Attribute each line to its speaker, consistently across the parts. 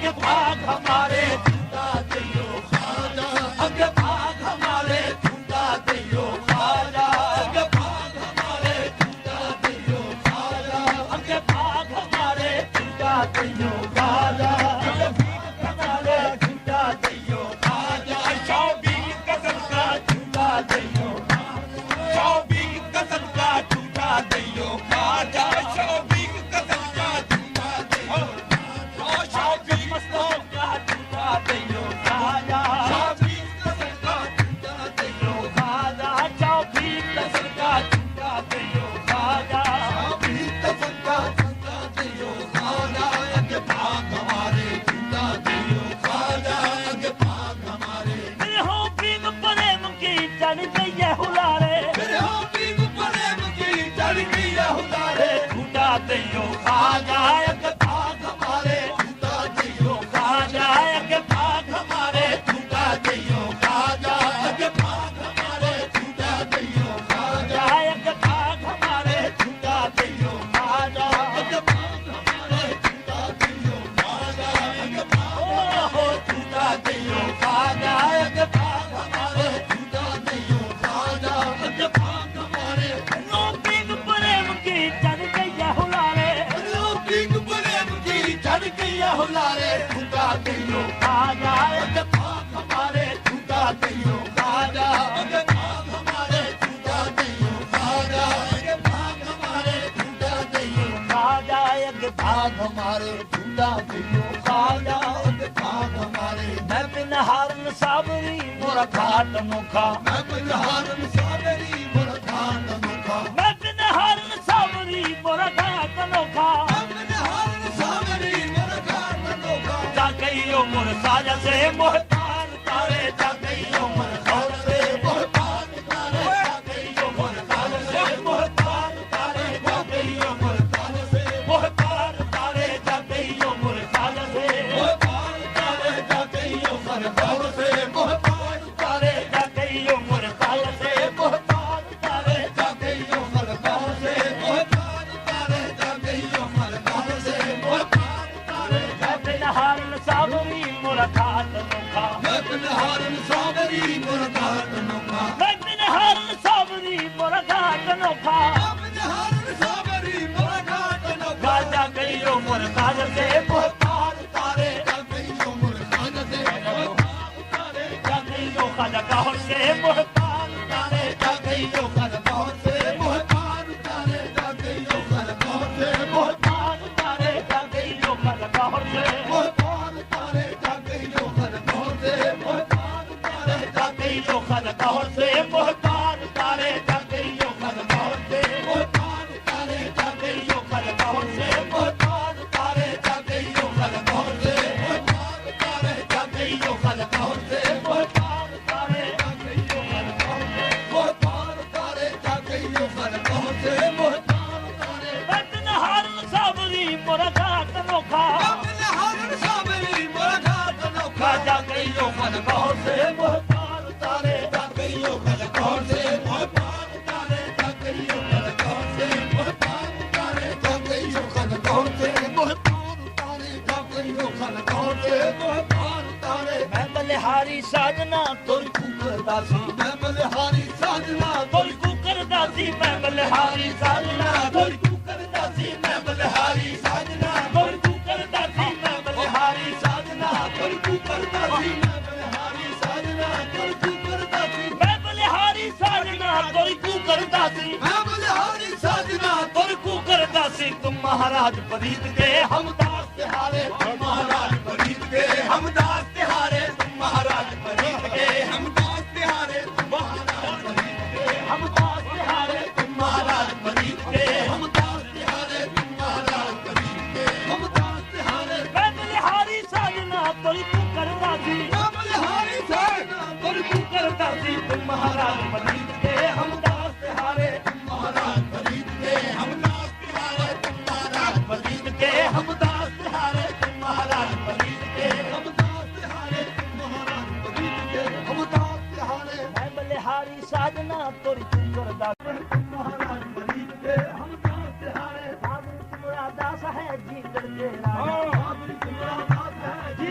Speaker 1: अगे भाग हमारे झूठा दियो खाजा अगे भाग हमारे झूठा दियो खाजा अगे भाग हमारे झूठा दियो खाजा अगे भाग हमारे झूठा दियो खाजा अगे भीख हमारे झूठा दियो खाजा शौबी कसम का झूठा दियो शौबी कसम का झूठा दियो खाजा शौबी कसम का झूठा दियो शौबी मस्तों का झूठा दियो खाजा शौबी कसम का झूठा दियो खाजा शौबी कसम का झूठा दियो खाजा शौबी कसम का झूठा दियो खाजा अगे भाग हमारे झूठा दियो खाजा अगे भाग हमारे मेरे हो प्रेम प्रेम की चढ़ गई है हुलारे मेरे हो प्रेम प्रेम की चढ़ गई है हुलारे झूठा दियो खाजा अगे भाग हमारे झूठा दियो खाजा अगे भाग हमारे झूठा दियो खाजा अगे भाग हमारे झूठा दियो खाजा अगे भाग हमारे झूठा दियो खाजा अगे भाग हमारे झूठा दियो खाजा अगे भाग हो झूठा दियो खाजा अगे भाग हमारे झूठा दियो खाजा अगे भाग हमारे नो बिग प्रेम की चढ़ गई है हुलारे नो बिग प्रेम की चढ़ गई है हुलारे झूठा दियो खाजा अगे भाग हमारे झूठा दियो खाजा अगे भाग हमारे झूठा दियो खाजा अगे भाग हमारे झूठा दियो खाजा अगे भाग हमारे झूठा दियो खाजा अगे भाग हमारे मैं बिन हारन सावरी मोरा घाट नोखा मैं बिन हारन सावरी मोरा घाट नोखा मैं बिन हारन सावरी मोरा घाट नोखा मैं बिन हारन सावरी मोरा घाट नोखा जा गईयो मोर साजा से मोहतार तारे जा गईयो मोर खौर से मोहतार तारे जा गईयो मोर साजा से मोहतार तारे जा गईयो मोर साजा से मोहतार तारे जा गईयो मोर साजा से मोहतार तारे जा गईयो मोर खौर से मोहतार तारे जा गईयो मोर साजा से मोहतार तारे जा गईयो मोर खौर से मोहतार तारे जा गईयो मोर खौर से मोहतार तारे जा बिन हारन सावरी मोरा घाट नोखा मैं बिन हारन सावरी मोरा घाट नोखा मैं बिन हारन सावरी मोरा घाट नोखा मैं बिन हारन सावरी मोरा घाट नोखा जा गईयो मोर साजा से मोहतार तारे जा गईयो मोर साजा से मोहतार तारे जा गईयो खाजा कहर से मोहतार तारे जा गईयो खाजा कहर से मोहतार तारे जा गईयो खाजा कहर से मोहतार तारे जा गईयो खाजा कहर से मोहतार तारे जा गईयो खाजा कहर से मोहतार तारे जा गईयो खाजा कहर से मोहतार तारे जा गईयो खाजा कहर से मोहतार तारे जा गईयो खाजा कहर से मोहतार तारे जा गईयो खाजा कहर से मोहतार तारे जा गईयो खाजा कहर से मोहतार तारे जा गईयो खाजा कहर से मोहतार तारे जा गईयो खाजा कहर से मोहतार तारे मैं बिन हारन सावरी मोरा घाट नोखा मैं बिन हारन सावरी मोरा घाट नोखा जा गईयो खाजा कहर से मोहतार तारे जा गईयो खाजा कहर से मोहतार तारे जा गईयो खाजा कहर से मोहतार तारे जा गईयो खाजा कहर से मोहतार तारे जा गईयो खाजा कहर से मोहतार तारे मैं बलिहारी साजना तोरी कुकर दासी मैं बलिहारी साजना तोरी कुकर दासी मैं बलिहारी साजना तोरी कुकर दासी मैं बलिहारी साजना तोरी कुकर दासी मैं बलिहारी साजना तोरी कुकर दासी मैं बलिहारी साजना तोरी कुकर दासी मैं बलिहारी साजना तोरी कुकर दासी मैं बलिहारी साजना तोरी कुकर दासी तुम महाराज फरीद के हम दास तिहारे तुम महाराज फरीद के हम दास तिहारे तुम महाराज फरीद के हम दास तिहारे तुम महाराज फरीद के हम दास तिहारे तुम महाराज फरीद के हम दास तिहारे तुम महाराज फरीद के हम दास तिहारे मैं बलिहारी साजना तोरी कुकर दासी मैं बलिहारी साजना तोरी कुकर दासी तुम महाराज फरीद के हम दास तिहारे तुम महाराज फरीद के हम दास तिहारे तुम महाराज फरीद के हम दास तिहारे तुम महाराज फरीद के हम दास तिहारे तुम महाराज फरीद के हम दास तिहारे मैं बलिहारी साजना तोरी कुकर दासी तुम महाराज फरीद के हम दास तिहारे बाबू तुम्हारा दास है जी करके राजा बाबू तुम्हारा दास है जी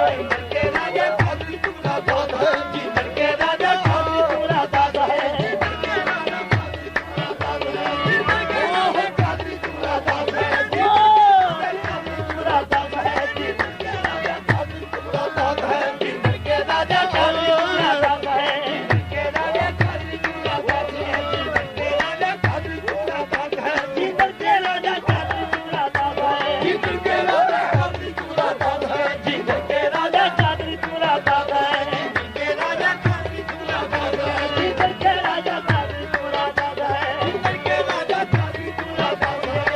Speaker 1: के राजा कादरी तुम्हारा दादा है जिंदर के राजा कादरी तुम्हारा दादा है कादरी तुम्हारा दादा है जिंदर के राजा कादरी तुम्हारा दादा है के राजा कादरी तुम्हारा दादा है के राजा कादरी तुम्हारा दादा है जिंदर के राजा कादरी तुम्हारा दादा है जिंदर के राजा कादरी तुम्हारा दादा है जिंदर के राजा कादरी तुम्हारा दादा है के राजा कादरी तुम्हारा दादा है जिंदर के राजा कादरी तुम्हारा दादा है जिंदर के राजा कादरी तुम्हारा दादा है जिंदर के राजा कादरी तुम्हारा दादा है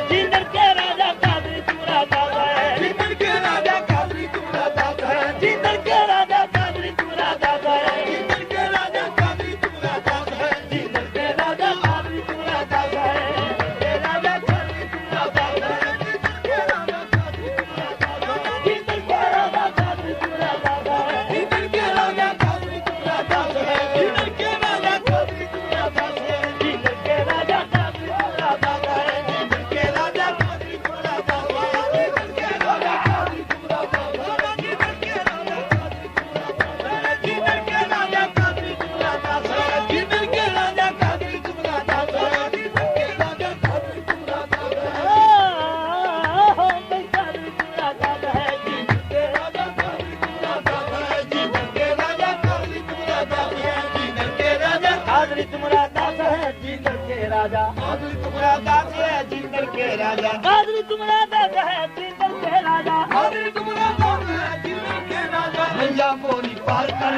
Speaker 1: जिंदर के राजा कादरी तुम्हारा दादा है जिंदर के राजा कादरी तुम्हारा दादा है जिंदर के राजा कादरी तुम्हारा दादा है जिंदर के राजा कादरी तुम्हारा दादा है के राजा कादरी तुम्हारा दादा है के राजा कादरी तुम्हारा दादा है जिंदर के राजा कादरी तुम्हारा दादा है जिंदर के राजा कादरी तुम्हारा दादा है जिंदर के राजा कादरी तुम्हारा दादा है जिंदर के राजा कादरी तुम्हारा दादा है जिंदर के राजा कादरी तुम्हारा दादा है जिंदर के राजा कादरी तुम्हारा दादा है जिंदर के राजा कादरी तुम्हारा दादा है जिंदर के राजा कादरी तुम्हारा दादा है जिंदर के राजा कादरी तुम्हारा दादा है जिंदर के राजा कादरी तुम्हारा दादा है कादरी तुम्हारा दादा है जिंदर के राजा कादरी तुम्हारा दादा है जिंदर के राजा कादरी तुम्हारा दादा है जिंदर के राजा कादरी तुम्हारा दादा है जिंदर के राजा कादरी तुम्हारा दादा है जिंदर के राजा कादरी तुम्हारा दादा है जिंदर के राजा कादरी तुम्हारा दादा है जिंदर के राजा मैया मोरी पार कर